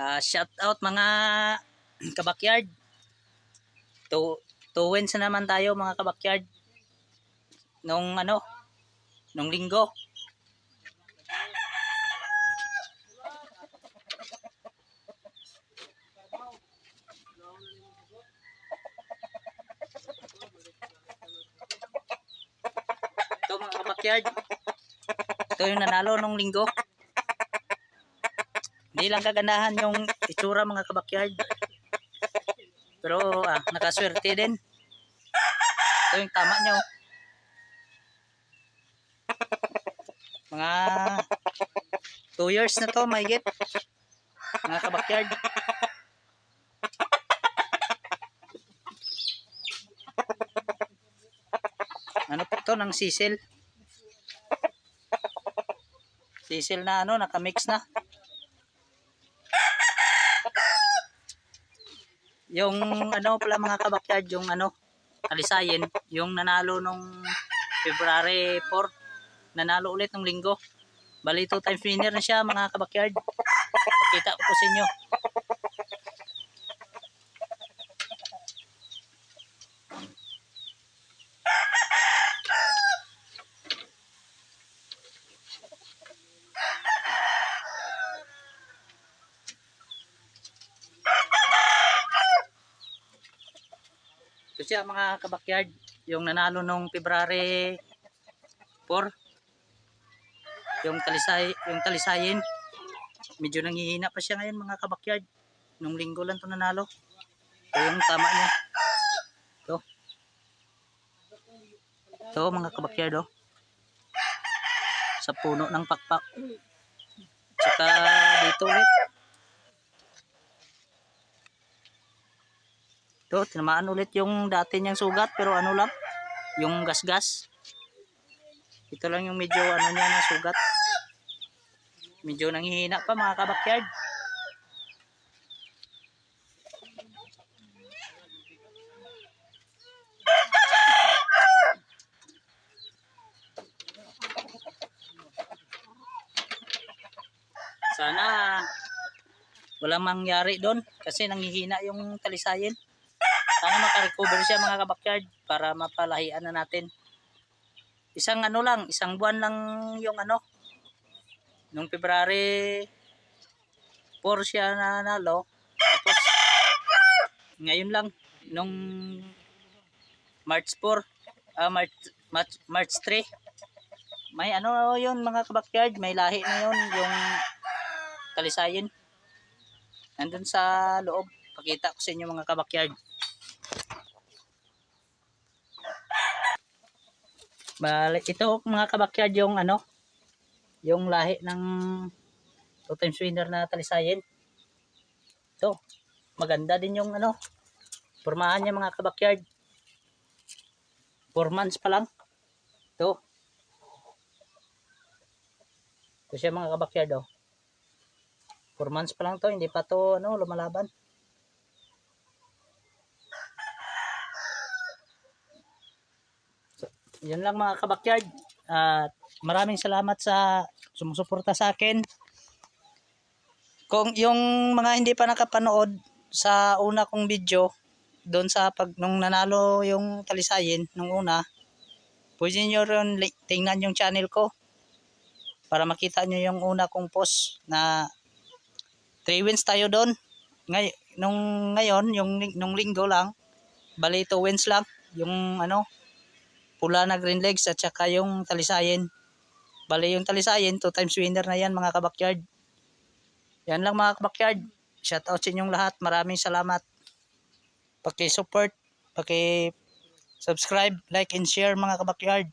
Shout out mga kabakyard. Two wins na naman tayo mga kabakyard. Nung linggo. Ito mga kabakyard. Ito yung nanalo nung linggo. Hindi lang kagandahan yung itsura mga kabakyard. Pero nakaswerte din. Ito yung tama nyo. Mga 2 years na to mahigit. Mga kabakyard. Ano po to ng sisil. Sisil na nakamix na. Yung pala mga kabakyard, yung Talisayin, yung nanalo nung February 4, nanalo ulit nung linggo. Bali 2 times winner na siya mga kabakyard. Pakita ko po sa inyo. Ito siya mga kabakyard, yung nanalo nung February 4. Yung Talisayin. Medyo nanghihina pa siya ngayon mga kabakyard. Nung linggo lang to nanalo. Ito yung tama niya. Ito mga kabakyard sa puno ng pakpak. Tsaka dito ulit. Ito, tinamaan ulit yung dati niyang sugat pero lang, yung gasgas. Ito lang yung medyo niya na sugat. Medyo nanghihina pa mga kabakyard. Sana walang mangyari doon kasi nanghihina yung Talisayin. Sana makarecover siya mga kabakyard para mapalahian na natin. Isang buwan lang yung nung February 4 siya nanalo. Tapos ngayon lang nung March 4, March 3. May yun mga kabakyard, may lahi na yun yung Talisayin. Nandun sa loob. Pakita ko sa inyo mga kabakyard. Balik ito mga kabakyard yung yung lahi ng 2 times winner na Talisayin. Ito, maganda din yung pormahan niya mga kabakyard. 4 months pa lang. Ito siya mga kabakyard 4 months pa lang to, hindi pa to lumalaban. Yan lang mga kabakyard. Maraming salamat sa sumusuporta sa akin. Kung yung mga hindi pa nakapanood sa una kong video doon sa nung nanalo yung Talisayin nung una, pwede nyo rin tingnan yung channel ko para makita nyo yung una kong post na 3 wins tayo doon. Ngayon nung linggo lang, bali 2 wins lang yung pula na green legs at saka yung Talisayin. Bali yung Talisayin 2 times winner na yan mga kabakyard. Yan lang mga kabakyard. Shout out sa inyong lahat. Maraming salamat. Paki-support, paki-subscribe, like and share mga kabakyard.